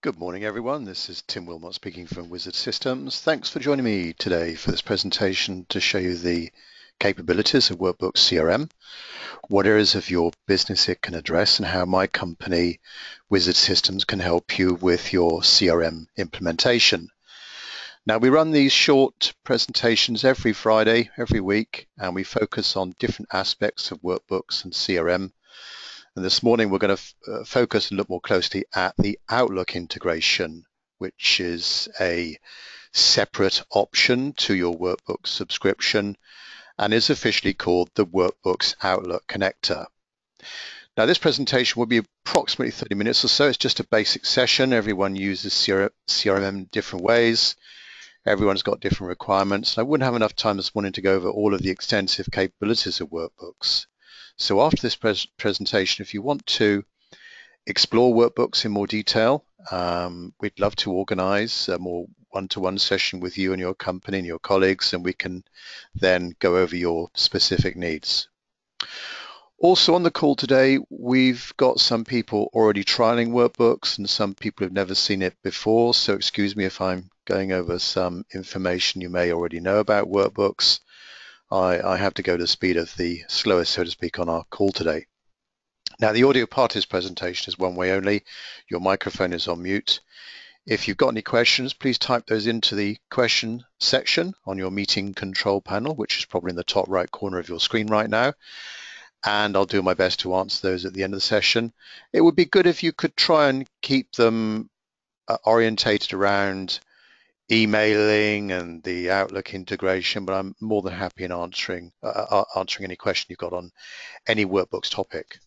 Good morning, everyone. This is Tim Wilmot speaking from Wizard Systems. Thanks for joining me today for this presentation to show you the capabilities of Workbooks CRM, what areas of your business it can address, and how my company, Wizard Systems, can help you with your CRM implementation. Now, we run these short presentations every Friday, every week, and we focus on different aspects of Workbooks and CRM. And this morning, we're going to focus and look more closely at the Outlook integration, which is a separate option to your Workbooks subscription and is officially called the Workbooks Outlook connector. Now, this presentation will be approximately 30 minutes or so. It's just a basic session. Everyone uses CRM in different ways. Everyone's got different requirements. I wouldn't have enough time this morning to go over all of the extensive capabilities of Workbooks. So after this presentation, if you want to explore Workbooks in more detail, we'd love to organize a more one-to-one session with you and your company and your colleagues, and we can then go over your specific needs. Also on the call today, we've got some people already trialing Workbooks and some people who've never seen it before, so excuse me if I'm going over some information you may already know about Workbooks. I have to go to the speed of the slowest, so to speak, on our call today. Now, the audio part of this presentation is one way only. Your microphone is on mute. If you've got any questions, please type those into the question section on your meeting control panel, which is probably in the top right corner of your screen right now. And I'll do my best to answer those at the end of the session. It would be good if you could try and keep them orientated around emailing and the Outlook integration, but I'm more than happy in answering any question you've got on any Workbooks topic.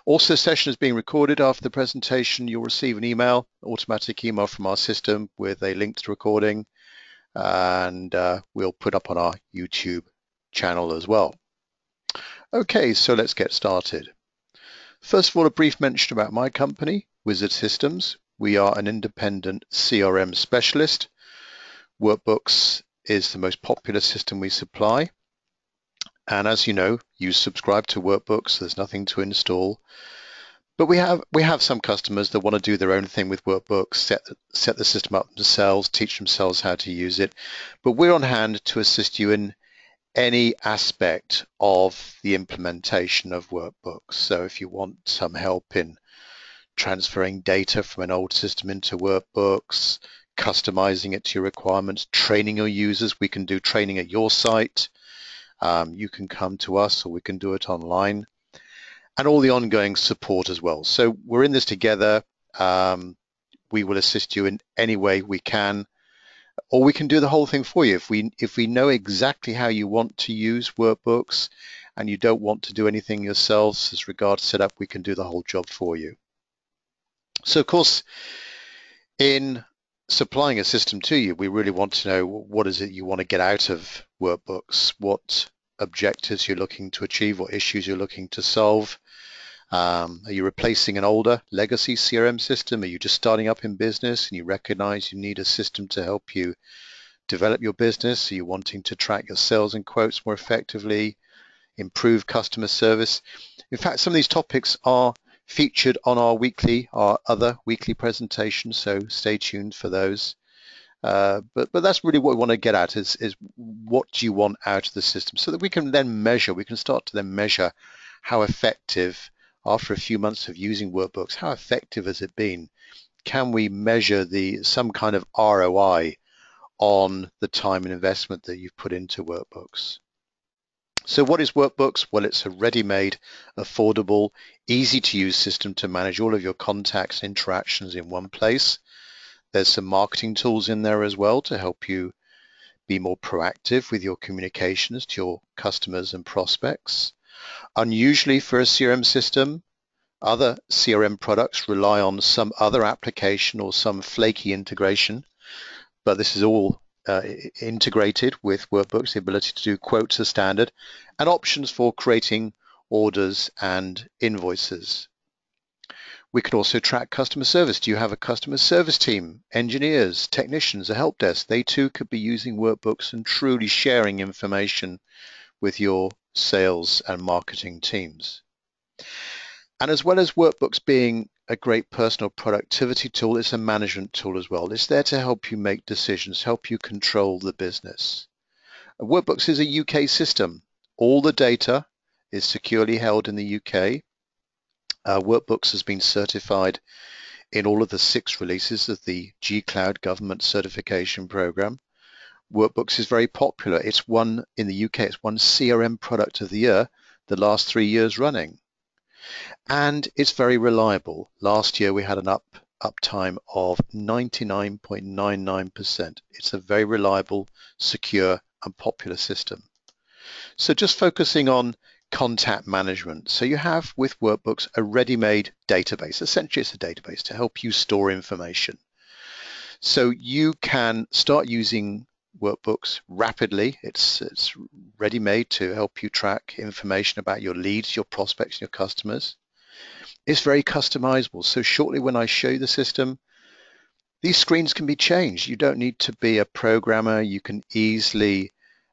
Also, the session is being recorded. After the presentation, you'll receive an email, automatic email from our system with a link to the recording, and we'll put up on our YouTube channel as well. Okay, so let's get started. First of all, a brief mention about my company, Wizard Systems. We are an independent CRM specialist. Workbooks is the most popular system we supply. And as you know, you subscribe to Workbooks, there's nothing to install. But we have some customers that want to do their own thing with Workbooks, set the system up themselves, teach themselves how to use it. But we're on hand to assist you in any aspect of the implementation of Workbooks. So if you want some help in transferring data from an old system into Workbooks, customizing it to your requirements, training your users, we can do training at your site. You can come to us or we can do it online, and all the ongoing support as well. So we're in this together. We will assist you in any way we can, or we can do the whole thing for you. If we know exactly how you want to use Workbooks and you don't want to do anything yourselves as regards setup, we can do the whole job for you. So of course, in supplying a system to you, we really want to know what is it you want to get out of Workbooks, what objectives you're looking to achieve, what issues you're looking to solve. Are you replacing an older legacy CRM system? Are you just starting up in business and you recognize you need a system to help you develop your business? Are you wanting to track your sales and quotes more effectively, improve customer service? In fact, some of these topics are featured on our other weekly presentations, so stay tuned for those. But that's really what we want to get at is what do you want out of the system, so that we can then measure, we can start to then measure how effective, after a few months of using Workbooks, how effective has it been? Can we measure some kind of ROI on the time and investment that you've put into Workbooks? So what is Workbooks? Well, it's a ready-made, affordable, easy-to-use system to manage all of your contacts and interactions in one place. There's some marketing tools in there as well to help you be more proactive with your communications to your customers and prospects. Unusually for a CRM system, other CRM products rely on some other application or some flaky integration, but this is all integrated with Workbooks, the ability to do quotes as standard, and options for creating orders and invoices. We can also track customer service. Do you have a customer service team, engineers, technicians, a help desk? They too could be using Workbooks and truly sharing information with your sales and marketing teams. And as well as Workbooks being a great personal productivity tool. It's a management tool as well. It's there to help you make decisions, help you control the business. Workbooks is a UK system. All the data is securely held in the UK. Workbooks has been certified in all of the 6 releases of the G-Cloud government certification program. Workbooks is very popular. It's won in the UK, it's won CRM product of the year the last 3 years running. And it's very reliable. Last year we had an uptime of 99.99%. It's a very reliable, secure and popular system. So just focusing on contact management. So you have with Workbooks a ready-made database. Essentially it's a database to help you store information. So you can start using Workbooks rapidly. It's ready-made to help you track information about your leads, your prospects, and your customers. It's very customizable. So shortly when I show you the system, these screens can be changed. You don't need to be a programmer. You can easily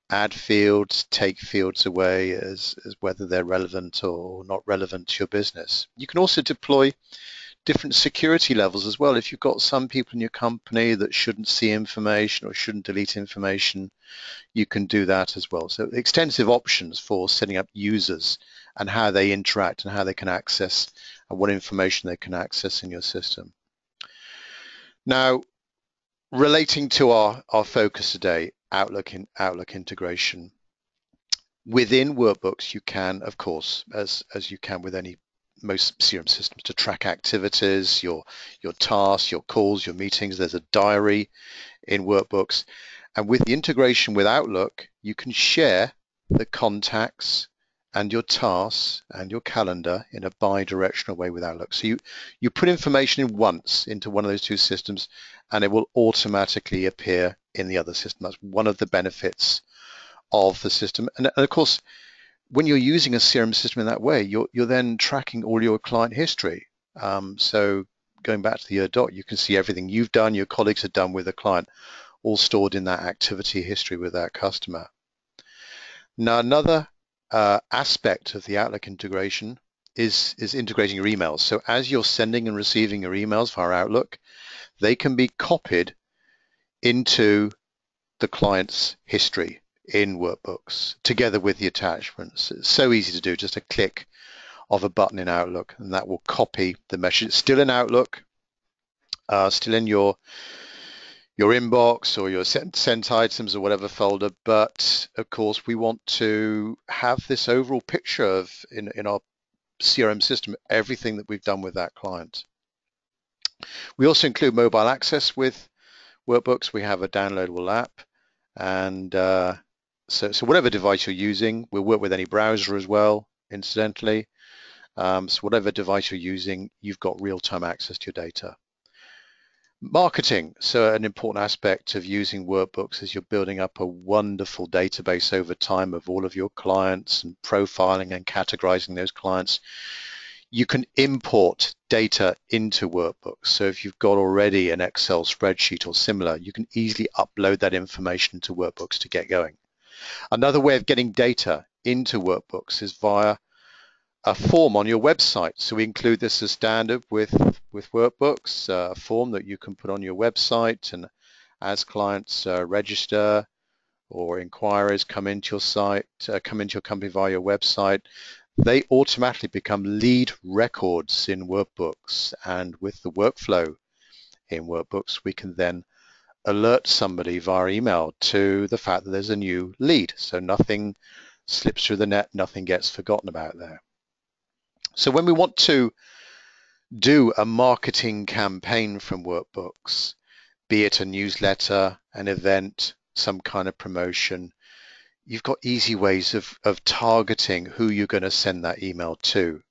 add fields, take fields away as whether they're relevant or not relevant to your business. You can also deploy different security levels as well. If you've got some people in your company that shouldn't see information or shouldn't delete information, you can do that as well. So extensive options for setting up users and how they interact and how they can access and what information they can access in your system. Now, relating to our focus today, Outlook integration. Within Workbooks, you can, of course, as you can with most CRM systems, to track activities, your tasks, your calls, your meetings. There's a diary in Workbooks. And with the integration with Outlook, you can share the contacts and your tasks and your calendar in a bi-directional way with Outlook. So you put information in once into one of those 2 systems and it will automatically appear in the other system. That's one of the benefits of the system. And of course, when you're using a CRM system in that way, you're then tracking all your client history. So going back to the year dot, you can see everything you've done, your colleagues have done with a client, all stored in that activity history with that customer. Now, another aspect of the Outlook integration is integrating your emails. So as you're sending and receiving your emails via Outlook, they can be copied into the client's history in Workbooks together with the attachments. It's so easy to do, just a click of a button in Outlook and that will copy the message. It's still in Outlook, still in your inbox or your sent items or whatever folder, but of course we want to have this overall picture of in our CRM system everything that we've done with that client. We also include mobile access with Workbooks. We have a downloadable app, and so whatever device you're using, we'll work with any browser as well, incidentally. So whatever device you're using, you've got real-time access to your data. Marketing, so an important aspect of using Workbooks is you're building up a wonderful database over time of all of your clients and profiling and categorizing those clients. You can import data into Workbooks. So if you've got already an Excel spreadsheet or similar, you can easily upload that information to Workbooks to get going. Another way of getting data into Workbooks is via a form on your website. So we include this as standard with Workbooks, a form that you can put on your website, and as clients register or inquiries come into your site, come into your company via your website, they automatically become lead records in Workbooks. And with the workflow in Workbooks, we can then alert somebody via email to the fact that there's a new lead. So nothing slips through the net, nothing gets forgotten about there. So when we want to do a marketing campaign from Workbooks, be it a newsletter, an event, some kind of promotion, you've got easy ways of targeting who you're going to send that email to.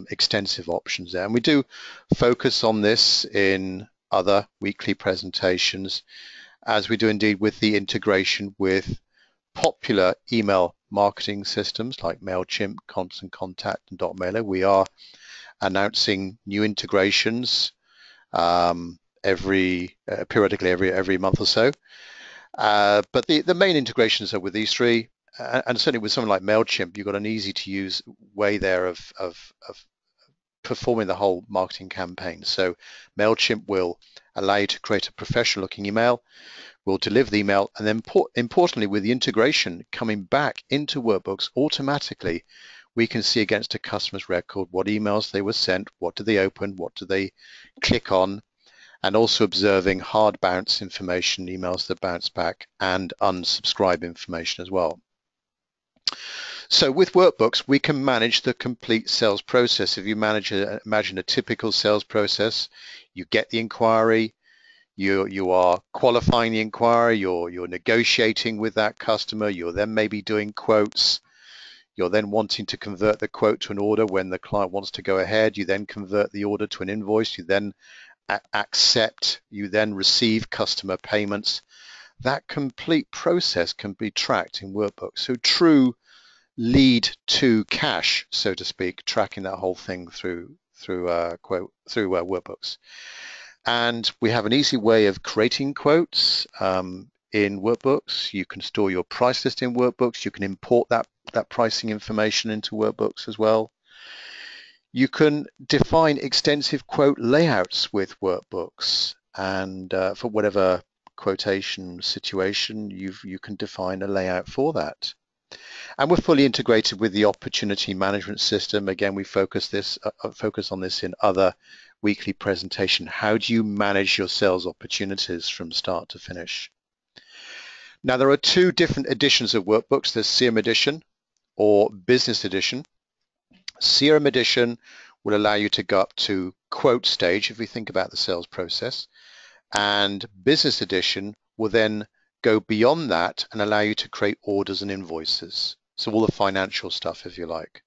Extensive options there. And we do focus on this in other weekly presentations, as we do indeed with the integration with popular email marketing systems like MailChimp, Constant Contact, and .mailer. We are announcing new integrations periodically every month or so. But the main integrations are with these 3, and certainly with something like MailChimp, you've got an easy to use way there of performing the whole marketing campaign. So MailChimp will allow you to create a professional looking email, will deliver the email, and then importantly, with the integration coming back into Workbooks automatically, we can see against a customer's record what emails they were sent, what do they open, what do they click on, and also observing hard bounce information, emails that bounce back, and unsubscribe information as well. So with Workbooks, we can manage the complete sales process. If you imagine a typical sales process, you get the inquiry, you are qualifying the inquiry, you're negotiating with that customer, you're then maybe doing quotes, you're then wanting to convert the quote to an order when the client wants to go ahead, you then convert the order to an invoice, you then accept, you then receive customer payments. That complete process can be tracked in Workbooks. So true lead to cash, so to speak, tracking that whole thing through Workbooks. And we have an easy way of creating quotes in Workbooks. You can store your price list in Workbooks. You can import that pricing information into Workbooks as well. You can define extensive quote layouts with Workbooks, and for whatever quotation situation, you can define a layout for that. And we're fully integrated with the opportunity management system. Again, we focus on this in other weekly presentation. How do you manage your sales opportunities from start to finish? Now, there are two different editions of Workbooks. There's CRM Edition or Business Edition. CRM Edition will allow you to go up to quote stage if we think about the sales process, and Business Edition will then go beyond that and allow you to create orders and invoices. So all the financial stuff, if you like.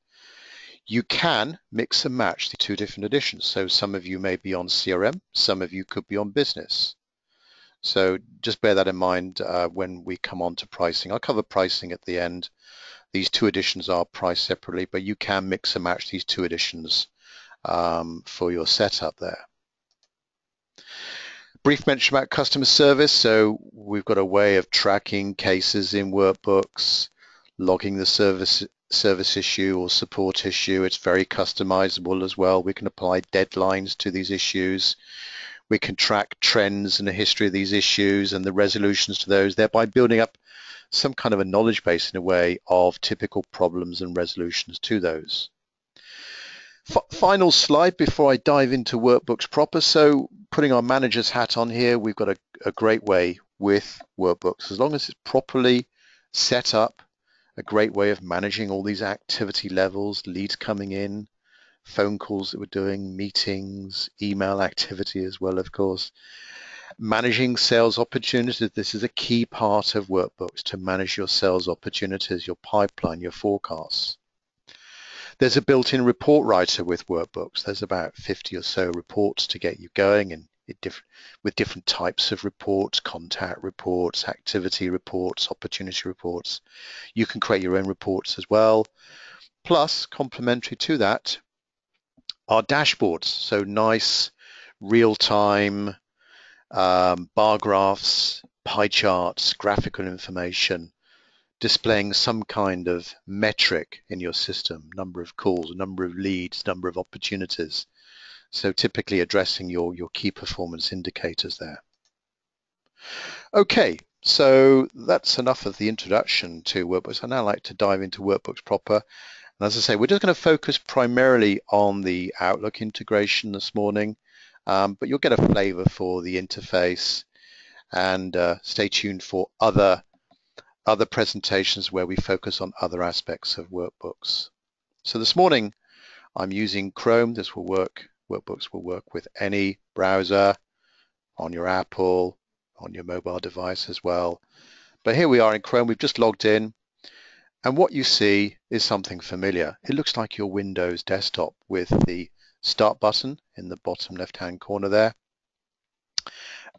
You can mix and match the two different editions. So some of you may be on CRM, some of you could be on business. So just bear that in mind when we come on to pricing. I'll cover pricing at the end. These two editions are priced separately, but you can mix and match these two editions for your setup there. Brief mention about customer service. So we've got a way of tracking cases in Workbooks, logging the service issue or support issue. It's very customizable as well. We can apply deadlines to these issues. We can track trends and the history of these issues and the resolutions to those, thereby building up some kind of a knowledge base in a way of typical problems and resolutions to those. Final slide before I dive into Workbooks proper. So putting our manager's hat on here, we've got a great way with Workbooks. As long as it's properly set up, a great way of managing all these activity levels, leads coming in, phone calls that we're doing, meetings, email activity as well, of course. Managing sales opportunities, this is a key part of Workbooks, to manage your sales opportunities, your pipeline, your forecasts. There's a built-in report writer with Workbooks. There's about 50 or so reports to get you going, and with different types of reports, contact reports, activity reports, opportunity reports. You can create your own reports as well. Plus, complementary to that, are dashboards. So nice real-time bar graphs, pie charts, graphical information, displaying some kind of metric in your system, number of calls, number of leads, number of opportunities. So typically addressing your key performance indicators there. Okay, so that's enough of the introduction to Workbooks. I'd now like to dive into Workbooks proper. And as I say, we're just going to focus primarily on the Outlook integration this morning, but you'll get a flavor for the interface, and stay tuned for other presentations where we focus on other aspects of Workbooks. So this morning I'm using Chrome. This will work. Workbooks will work with any browser, on your Apple, on your mobile device as well. But here we are in Chrome. We've just logged in, and what you see is something familiar. It looks like your Windows desktop with the Start button in the bottom left-hand corner there.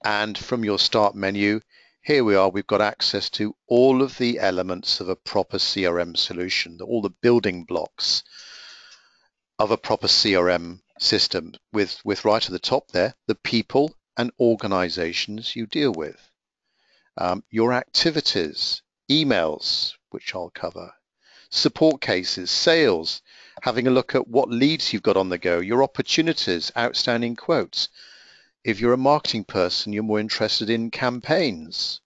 And from your Start menu, here we are. We've got access to all of the elements of a proper CRM solution, all the building blocks of a proper CRM system, with right at the top there, the people and organizations you deal with, your activities, emails, which I'll cover, support cases, sales, having a look at what leads you've got on the go, your opportunities, outstanding quotes. If you're a marketing person, you're more interested in campaigns,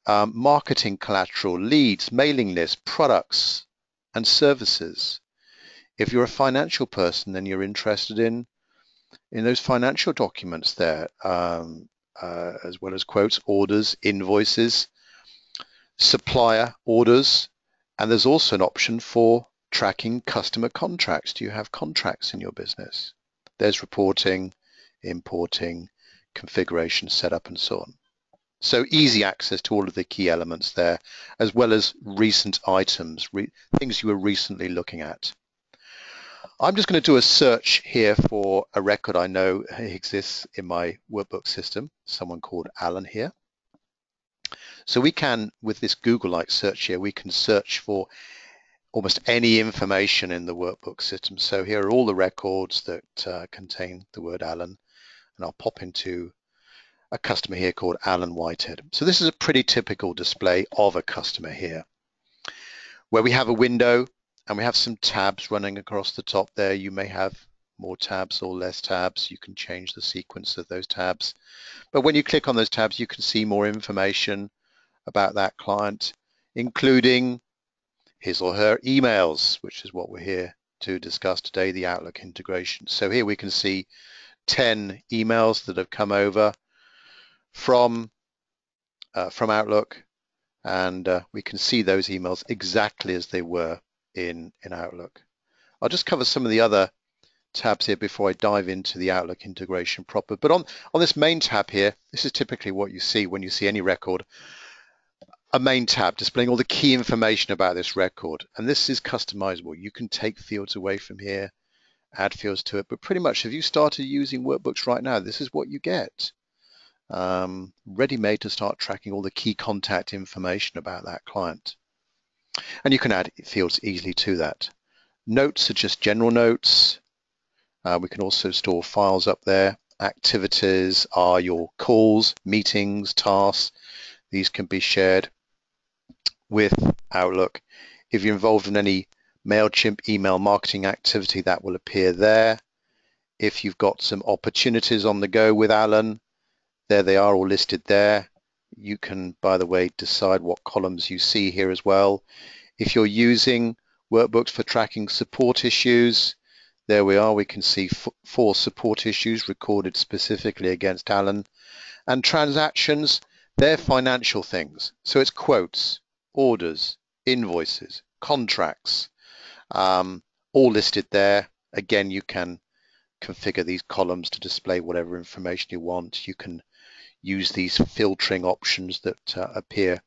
marketing collateral, leads, mailing lists, products and services. If you're a financial person, then you're interested in those financial documents there, as well as quotes, orders, invoices, supplier orders, and there's also an option for tracking customer contracts. Do you have contracts in your business? There's reporting, importing, configuration, setup, and so on. So easy access to all of the key elements there, as well as recent items, things you were recently looking at. I'm just going to do a search here for a record I know exists in my workbook system, someone called Alan here. So we can, with this Google-like search here, we can search for almost any information in the workbook system. So here are all the records that contain the word Alan, and I'll pop into a customer here called Alan Whitehead. So this is a pretty typical display of a customer here, where we have a window and we have some tabs running across the top there. You may have more tabs or less tabs. You can change the sequence of those tabs. But when you click on those tabs, you can see more information about that client, including his or her emails, which is what we're here to discuss today, the Outlook integration. So here we can see 10 emails that have come over from Outlook, and we can see those emails exactly as they were in Outlook. I'll just cover some of the other tabs here before I dive into the Outlook integration proper. But on this main tab here, this is typically what you see when you see any record, a main tab displaying all the key information about this record. And this is customizable. You can take fields away from here, add fields to it, but pretty much if you started using workbooks right now, this is what you get. Ready-made to start tracking all the key contact information about that client. And you can add fields easily to that. Notes are just general notes. We can also store files up there. Activities are your calls, meetings, tasks. These can be shared with Outlook. If you're involved in any MailChimp email marketing activity, that will appear there. If you've got some opportunities on the go with Alan, there they are all listed there. You can, by the way, decide what columns you see here as well. If you're using workbooks for tracking support issues, there we are. We can see 4 support issues recorded specifically against Alan. And transactions, they're financial things. So it's quotes, orders, invoices, contracts, all listed there. Again, you can configure these columns to display whatever information you want. You can use these filtering options that appear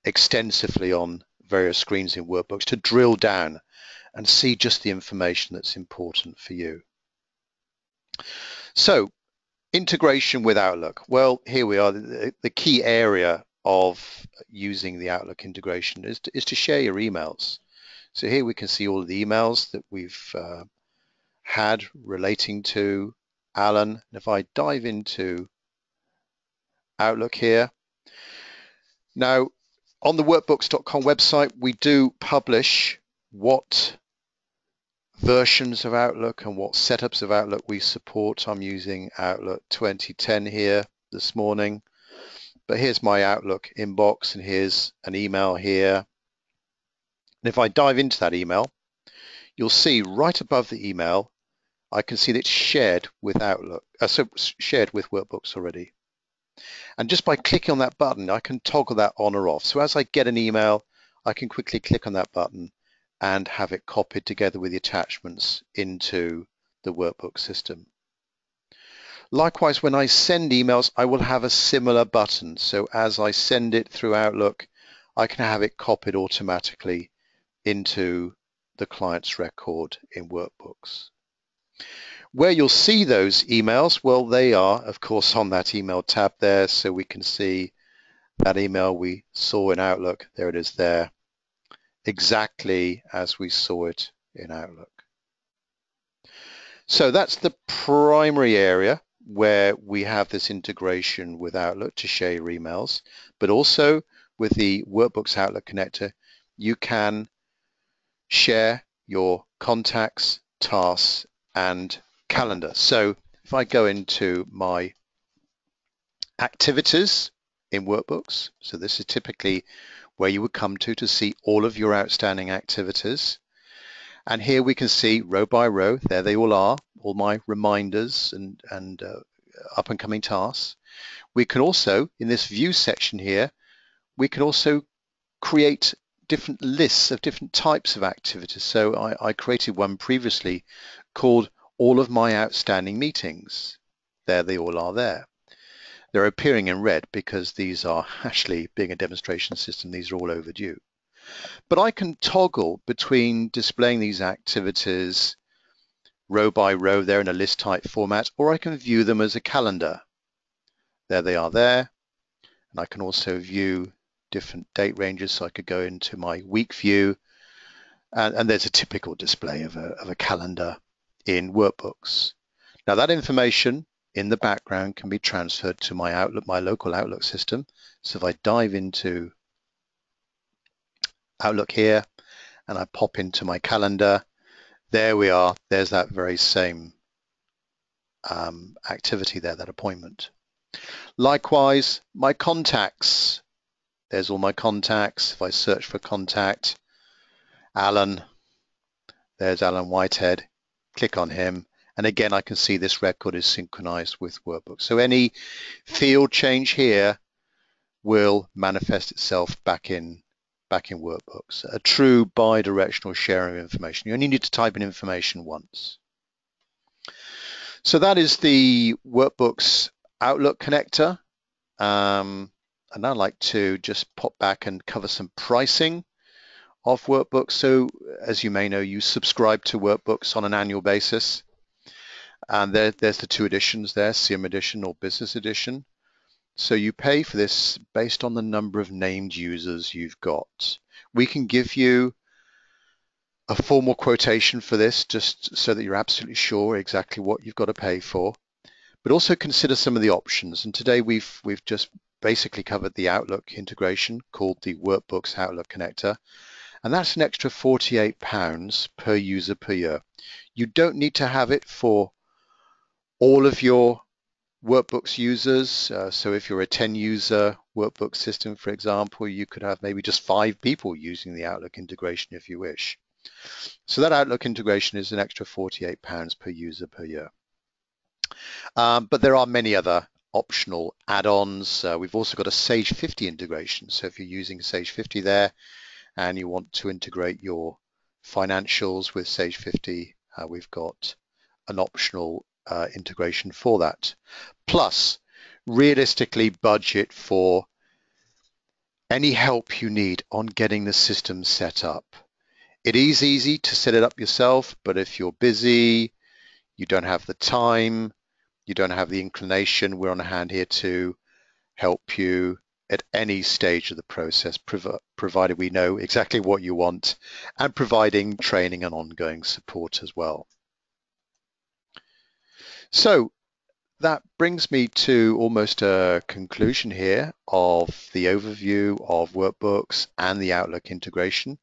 extensively on various screens in workbooks to drill down and see just the information that's important for you. So integration with Outlook. Well, here we are. The key area of using the Outlook integration is to share your emails. So here we can see all of the emails that we've had relating to Alan. And if I dive into Outlook here, now on the workbooks.com website, we do publish what versions of Outlook and what setups of Outlook we support. I'm using Outlook 2010 here this morning, but here's my Outlook inbox and here's an email here. And if I dive into that email, you'll see right above the email, I can see that it's shared with Outlook, so shared with Workbooks already. And just by clicking on that button, I can toggle that on or off. So as I get an email, I can quickly click on that button and have it copied together with the attachments into the workbook system. Likewise, when I send emails, I will have a similar button. So as I send it through Outlook, I can have it copied automatically into the client's record in workbooks. Where you'll see those emails, well, they are, of course, on that email tab there. So we can see that email we saw in Outlook. There it is there, exactly as we saw it in Outlook. So that's the primary area where we have this integration with Outlook to share your emails, but also with the Workbooks Outlook connector, you can share your contacts, tasks, and calendar. So if I go into my activities in Workbooks, so this is typically where you would come to see all of your outstanding activities. And here we can see row by row, there they all are, all my reminders and up and coming tasks. We can also, in this view section here, we can also create different lists of different types of activities. So I created one previously called all of my outstanding meetings. There they all are there. They're appearing in red because these are actually, being a demonstration system, these are all overdue. But I can toggle between displaying these activities row by row there in a list type format, or I can view them as a calendar. There they are there. And I can also view different date ranges. So I could go into my week view, and there's a typical display of a calendar in Workbooks. Now that information in the background can be transferred to my Outlook, my local Outlook system. So if I dive into Outlook here and I pop into my calendar, there we are. There's that very same activity there, that appointment. Likewise, my contacts. There's all my contacts. If I search for contact, Alan, there's Alan Whitehead. Click on him. And again, I can see this record is synchronized with Workbooks. So any field change here will manifest itself back in Workbooks. A true bi-directional sharing of information. You only need to type in information once. So that is the Workbooks Outlook connector. And I'd like to just pop back and cover some pricing of Workbooks. So as you may know, you subscribe to Workbooks on an annual basis. And there's the two editions there, CM edition or business edition. So you pay for this based on the number of named users you've got. We can give you a formal quotation for this just so that you're absolutely sure exactly what you've got to pay for, but also consider some of the options. And today we've just basically covered the Outlook integration called the Workbooks Outlook connector, and that's an extra £48 per user per year. You don't need to have it for all of your Workbooks users. So if you're a 10-user Workbook system, for example, you could have maybe just 5 people using the Outlook integration if you wish. So that Outlook integration is an extra £48 per user per year. But there are many other optional add-ons. We've also got a Sage 50 integration. So if you're using Sage 50 there and you want to integrate your financials with Sage 50, we've got an optional integration for that. Plus, realistically budget for any help you need on getting the system set up. It is easy to set it up yourself, but if you're busy, you don't have the time, you don't have the inclination, we're on hand here to help you at any stage of the process, provided we know exactly what you want and providing training and ongoing support as well. So that brings me to almost a conclusion here of the overview of Workbooks and the Outlook integration.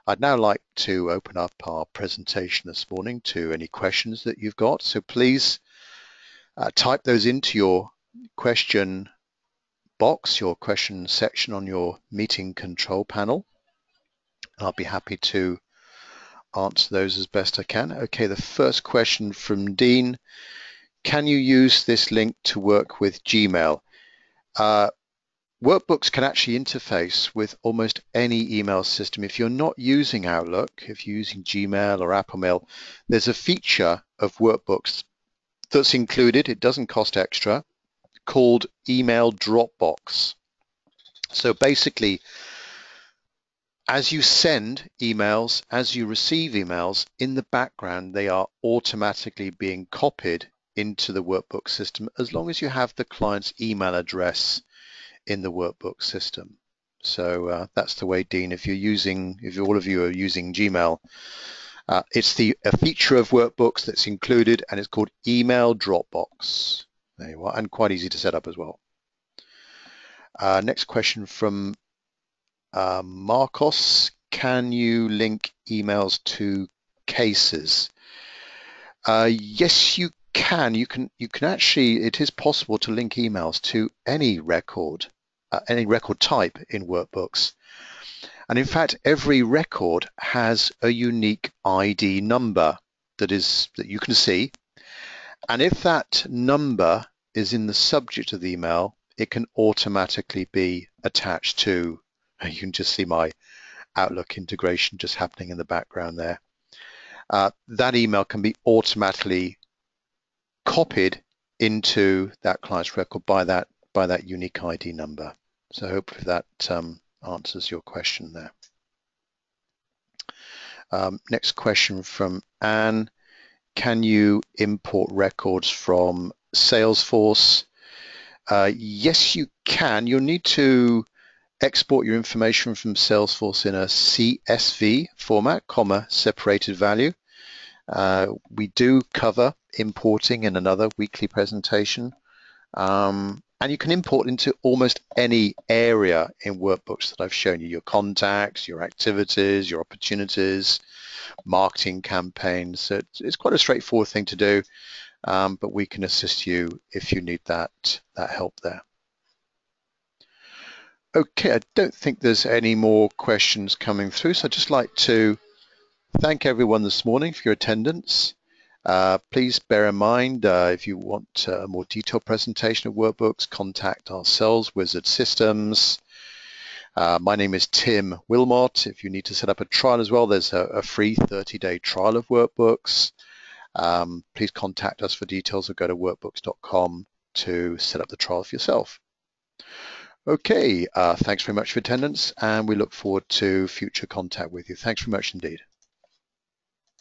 I'd now like to open up our presentation this morning to any questions that you've got. So please type those into your question box, your question section on your meeting control panel. And I'll be happy to answer those as best I can. Okay, the first question from Dean. Can you use this link to work with Gmail? Workbooks can actually interface with almost any email system. If you're not using Outlook, if you're using Gmail or Apple Mail, there's a feature of Workbooks that's included, it doesn't cost extra, called Email Dropbox. So basically, as you send emails, as you receive emails, in the background, they are automatically being copied into the Workbook system as long as you have the client's email address in the Workbook system. So that's the way, Dean, if all of you are using Gmail, it's a feature of Workbooks that's included, and it's called Email Dropbox. There you are, and quite easy to set up as well. Next question from Marcos. Can you link emails to cases. Yes, you can. You can actually, it is possible to link emails to any record type in Workbooks. And in fact, every record has a unique ID number that you can see. And if that number is in the subject of the email, it can automatically be attached to, you can just see my Outlook integration just happening in the background there. That email can be automatically copied into that client's record by that unique ID number. So hopefully that answers your question there. Next question from Anne. Can you import records from Salesforce? Yes, you can. You'll need to export your information from Salesforce in a CSV format, separated value. We do cover importing in another weekly presentation. And you can import into almost any area in Workbooks that I've shown you, your contacts, your activities, your opportunities, marketing campaigns. So it's quite a straightforward thing to do, but we can assist you if you need that help there. Okay, I don't think there's any more questions coming through, so I'd just like to thank everyone this morning for your attendance. Please bear in mind, if you want a more detailed presentation of Workbooks, contact ourselves, Wizard Systems. My name is Tim Wilmot. If you need to set up a trial as well, there's a free 30-day trial of Workbooks. Please contact us for details or go to workbooks.com to set up the trial for yourself. Okay, thanks very much for attendance, and we look forward to future contact with you. Thanks very much indeed.